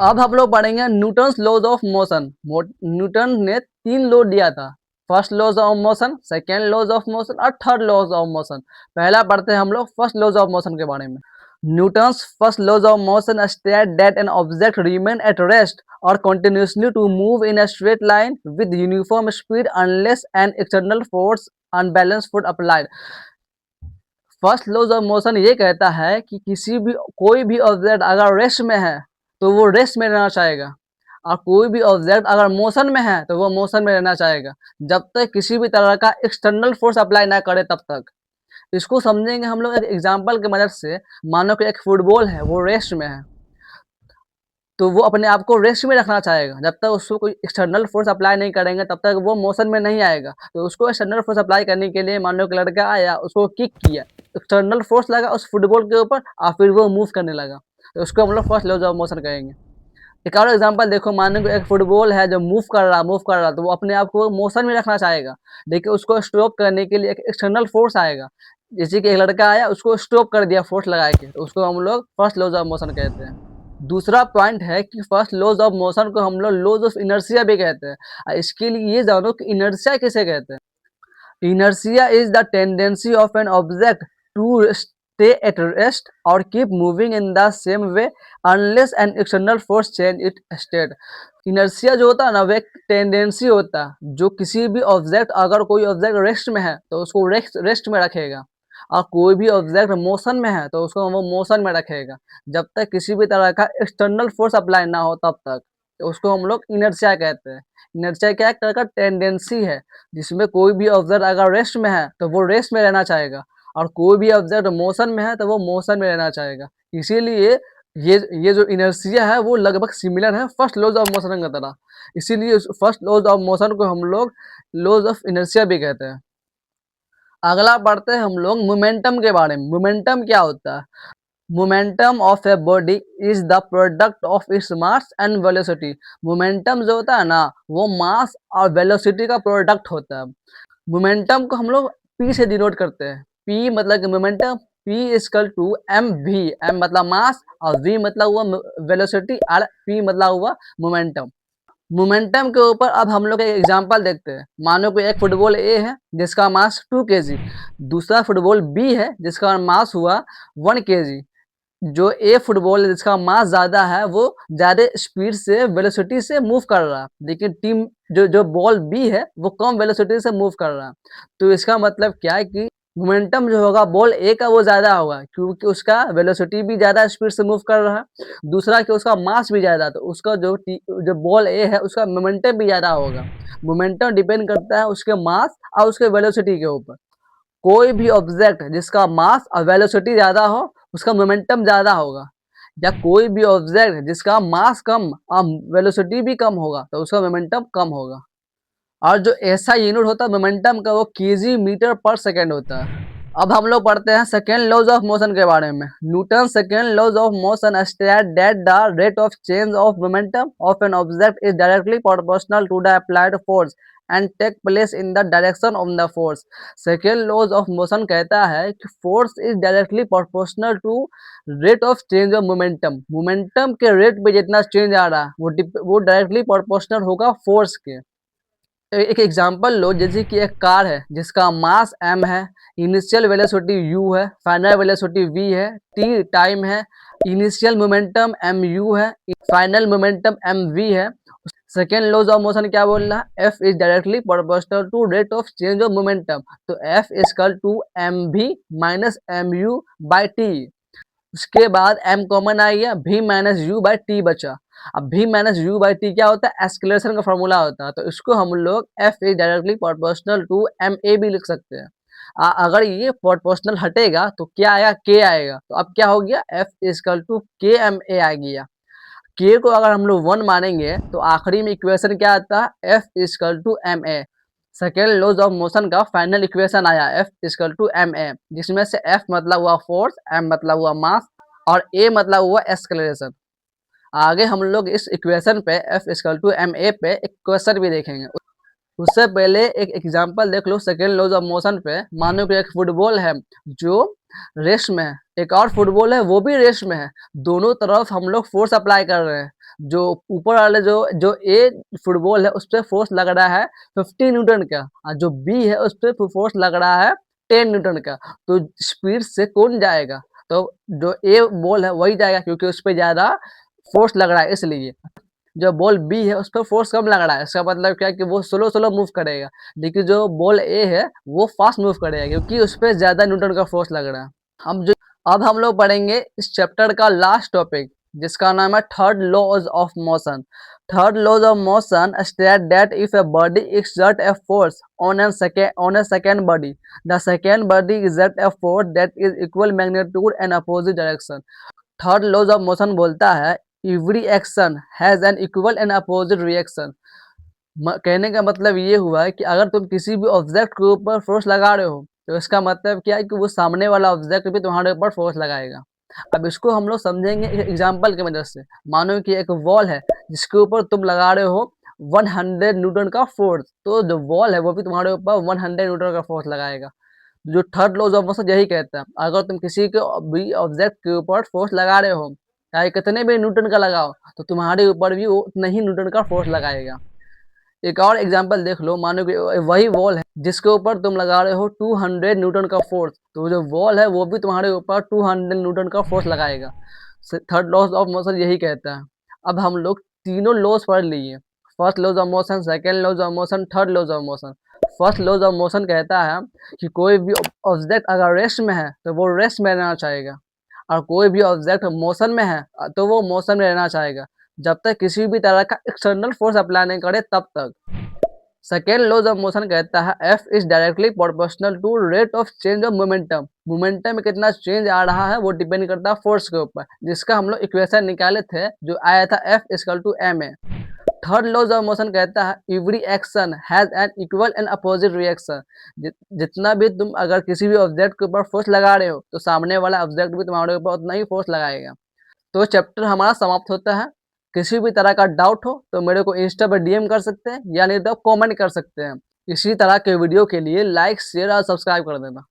अब हम लोग पढ़ेंगे Newton's laws of motion. Newton ने 3 लॉ दिया था। First laws of motion, second laws of motion और थर्ड लॉज ऑफ मोशन। पहला पढ़ते हैं हम लोग फर्स्ट लॉज ऑफ मोशन के बारे में। Newton's first laws of motion state that an object remain at rest और continuously to move in a straight line with uniform speed unless an external force unbalance फुड applied. First laws of motion ये कहता है कि कोई भी object अगर rest में है तो वो रेस्ट में रहना चाहेगा, और कोई भी ऑब्जेक्ट अगर मोशन में है तो वो मोशन में रहना चाहेगा, जब तक किसी भी तरह का एक्सटर्नल फोर्स अप्लाई ना करे तब तक। इसको समझेंगे हम लोग एक एग्जांपल की मदद से। मानो कि एक फुटबॉल है, वो रेस्ट में है, तो वो अपने आप को रेस्ट में रखना चाहेगा। जब तक उसको कोई एक्सटर्नल फोर्स अप्लाई नहीं करेंगे तब तक वो मोशन में नहीं आएगा। तो उसको एक्सटर्नल फोर्स अप्लाई करने के लिए मान लो कि लड़का आया, उसको किक किया, एक्सटर्नल फोर्स लगा उस फुटबॉल के ऊपर और फिर वो मूव करने लगा, तो उसको हम लोग फर्स्ट लॉज ऑफ मोशन कहेंगे। एक और एग्जांपल देखो, मानो कि एक फुटबॉल है जो मूव कर रहा तो वो अपने आप को मोशन में रखना चाहेगा, लेकिन उसको स्टॉप करने के लिए एक एक्सटर्नल फोर्स आएगा। जैसे कि एक लड़का आया, उसको स्टॉप कर दिया फोर्स लगा के, तो उसको हम लोग फर्स्ट लॉज ऑफ मोशन कहते हैं। दूसरा पॉइंट है कि फर्स्ट लॉज ऑफ मोशन को हम लोग लॉज ऑफ इनर्शिया भी कहते हैं। इसके लिए ये जानो कि इनर्शिया किसे कहते हैं। Inertia is the tendency of an object to stay at rest or keep moving in the same way unless an external force change its state. Inertia जो होता है ना, वो एक टेंडेंसी होता है जो किसी भी ऑब्जेक्ट, अगर कोई ऑब्जेक्ट रेस्ट में है तो उसको रेस्ट में रखेगा, और कोई भी ऑब्जेक्ट मोशन में है तो उसको वो मोशन में रखेगा, जब तक किसी भी तरह का एक्सटर्नल फोर्स अप्लाई ना हो तब तक। तो उसको हम लोग इनर्शिया कहते हैं। इनर्शिया क्या, एक तरह का टेंडेंसी है जिसमें कोई भी ऑब्जेक्ट अगर रेस्ट में है तो वो रेस्ट में रहना चाहेगा, और कोई भी ऑब्जेक्ट मोशन में है तो वो मोशन में रहना चाहेगा। इसीलिए ये जो इनर्शिया है वो लगभग सिमिलर है फर्स्ट लॉज ऑफ मोशन की तरह। इसीलिए फर्स्ट लॉज ऑफ मोशन को हम लोग लॉज ऑफ इनर्शिया भी कहते हैं। अगला पढ़ते हैं हम लोग मोमेंटम के बारे में। मोमेंटम क्या होता है? Momentum of a body is the product of its mass and velocity. Momentum जो होता है ना, वो मास और वेलोसिटी का प्रोडक्ट होता है। मोमेंटम को हम लोग पी से डिनोट करते हैं। पी मतलब कि momentum, P is equal to M V. M मतलब मास और वी मतलब हुआ वेलोसिटी और पी मतलब हुआ मोमेंटम। मोमेंटम के ऊपर अब हम लोग एक एग्जांपल देखते हैं। मानो कि एक फुटबॉल ए है जिसका मास 2 केजी, दूसरा फुटबॉल बी है जिसका मास हुआ 1 केजी। जो ए फुटबॉल जिसका मास ज़्यादा है वो ज़्यादा स्पीड से वेलोसिटी से मूव कर रहा है, लेकिन टीम जो जो बॉल बी है वो कम वेलोसिटी से मूव कर रहा है। तो इसका मतलब क्या है कि मोमेंटम जो होगा बॉल ए का वो ज़्यादा होगा, क्योंकि उसका वेलोसिटी भी ज़्यादा स्पीड से मूव कर रहा है। दूसरा कि उसका मास भी ज़्यादा, तो उसका जो बॉल ए है उसका मोमेंटम भी ज़्यादा होगा। मोमेंटम डिपेंड करता है उसके मास और उसके वेलोसिटी के ऊपर। कोई भी ऑब्जेक्ट जिसका मास और वेलोसिटी ज़्यादा हो उसका मोमेंटम ज़्यादा होगा, या कोई भी ऑब्जेक्ट जिसका मास कम और वेलोसिटी भी कम होगा तो उसका मोमेंटम कम होगा। और जो ऐसा यूनिट होता है मोमेंटम का वो केजी मीटर पर सेकेंड होता है। अब हम लोग पढ़ते हैं सेकेंड लॉज ऑफ मोशन के बारे में। Newton second laws of motion state that the rate of change of momentum of an object is directly proportional to the applied force and take place in the direction of the force. Second laws of motion कहता है कि force is directly proportional to rate of change of momentum. Momentum के rate पे जितना change आ रहा है वो directly proportional होगा फोर्स के। एक एग्जांपल लो, जैसे कि एक कार है जिसका मास m है, इनिशियल वेलोसिटी u है, फाइनल वेलोसिटी v है, t टाइम है, इनिशियल मोमेंटम mu है, फाइनल मोमेंटम mv है। सेकेंड लॉज ऑफ मोशन क्या बोल रहा है? f is directly proportional to rate of change of momentum, तो f is equal to mv minus mu by t। उसके बाद m कॉमन आ गया, v minus U by T बचा। अब v minus U by T क्या होता है? एस्केलेशन का फॉर्मूला होता है, तो इसको हम लोग f is directly proportional to M A भी लिख सकते हैं। अगर ये प्रोपोर्शनल हटेगा तो क्या आएगा? k आएगा। तो अब क्या हो गया? f इजकल टू के एम ए आ गया। k को अगर हम लोग 1 मानेंगे तो आखिरी में इक्वेशन क्या आता है? f is equal to M A. Second laws of motion का फाइनल इक्वेशन आया f is equal to M A, जिसमें से f मतलब हुआ फोर्स, m मतलब हुआ मास और a मतलब हुआ एक्सेलरेशन। आगे हम लोग इस इक्वेशन पे f is equal to M A पे एक क्वेश्चन भी देखेंगे। उससे पहले एक एग्जांपल देख लो सेकेंड लॉज ऑफ मोशन पे। मानो कि एक फुटबॉल है जो रेस्ट में है, एक और फुटबॉल है वो भी रेस्ट में है। दोनों तरफ हम लोग फोर्स अप्लाई कर रहे हैं, जो ऊपर वाले जो जो ए फुटबॉल है उस पे फोर्स लग रहा है 50 न्यूटन का और जो बी है उस पे फोर्स लग रहा है 10 न्यूटन का। तो स्पीड से कौन जाएगा? तो जो ए बॉल है वही जाएगा क्योंकि उस पे ज़्यादा फोर्स लग रहा है इसलिए। जो बॉल बी है उस पे फोर्स कम लग रहा है, इसका मतलब क्या है कि वो स्लो-स्लो मूव करेगा। लेकिन जो बॉल ए है वो फास्ट मूव करेगा क्योंकि उस पे ज़्यादा न्यूटन का फोर्स लग रहा है। हम जो अब हम लोग पढ़ेंगे इस चैप्टर का लास्ट टॉपिक जिसका नाम है third laws of motion. Third laws of motion state that if a body exert a force on a second body, the second body exert a force that is equal magnitude and opposite direction। Third laws of motion बोलता है every action has an equal and opposite reaction. कहने का मतलब ये हुआ है कि अगर तुम किसी भी ऑब्जेक्ट के ऊपर फोर्स लगा रहे हो तो इसका मतलब क्या है कि वो सामने वाला ऑब्जेक्ट भी तुम्हारे ऊपर फोर्स लगाएगा। अब इसको हम लोग समझेंगे एक एग्जांपल की मदद से। मानो कि एक वॉल है जिसके ऊपर तुम लगा रहे हो 100 न्यूटन का फोर्स, तो जो वॉल है वो भी तुम्हारे ऊपर 100 न्यूटन का फोर्स लगाएगा। जो थर्ड लॉज ऑफ मोशन यही कहता है, अगर तुम किसी के भी ऑब्जेक्ट के ऊपर फोर्स लगा रहे हो, चाहे कितने भी न्यूटन का लगाओ, तो तुम्हारे ऊपर भी वो उतना ही न्यूटन का फोर्स लगाएगा। एक और एग्जांपल देख लो, मानो कि वही वॉल है जिसके ऊपर तुम लगा रहे हो 200 न्यूटन का फोर्स, तो जो वॉल है वो भी तुम्हारे ऊपर 200 न्यूटन का फोर्स लगाएगा। थर्ड लॉज ऑफ मोशन यही कहता है। अब हम लोग तीनों लॉज पढ़ लिए, first laws of motion, second laws of motion, third laws of motion. First laws of motion कहता है कि कोई भी ऑब्जेक्ट अगर रेस्ट में है तो वो रेस्ट में रहना चाहेगा, और कोई भी ऑब्जेक्ट मोशन में है तो वो मोशन में रहना चाहेगा, जब तक किसी भी तरह का एक्सटर्नल फोर्स अप्लाई नहीं करे तब तक। सेकेंड लॉज ऑफ मोशन कहता है F is directly proportional to rate of change of momentum. Momentum में कितना चेंज आ रहा है वो डिपेंड करता है फोर्स के ऊपर, जिसका हम लोग इक्वेशन निकाले थे जो आया था F equal to M A. Third laws of motion कहता है every action has an equal and opposite reaction. जितना भी तुम अगर किसी भी ऑब्जेक्ट के ऊपर फोर्स लगा रहे हो तो सामने वाला ऑब्जेक्ट भी तुम्हारे ऊपर उतना ही फोर्स लगाएगा। तो चैप्टर हमारा समाप्त होता है। किसी भी तरह का डाउट हो तो मेरे को इंस्टा पर डीएम कर सकते हैं या नहीं तो कमेंट कर सकते हैं। इसी तरह के वीडियो के लिए लाइक शेयर और सब्सक्राइब कर देना।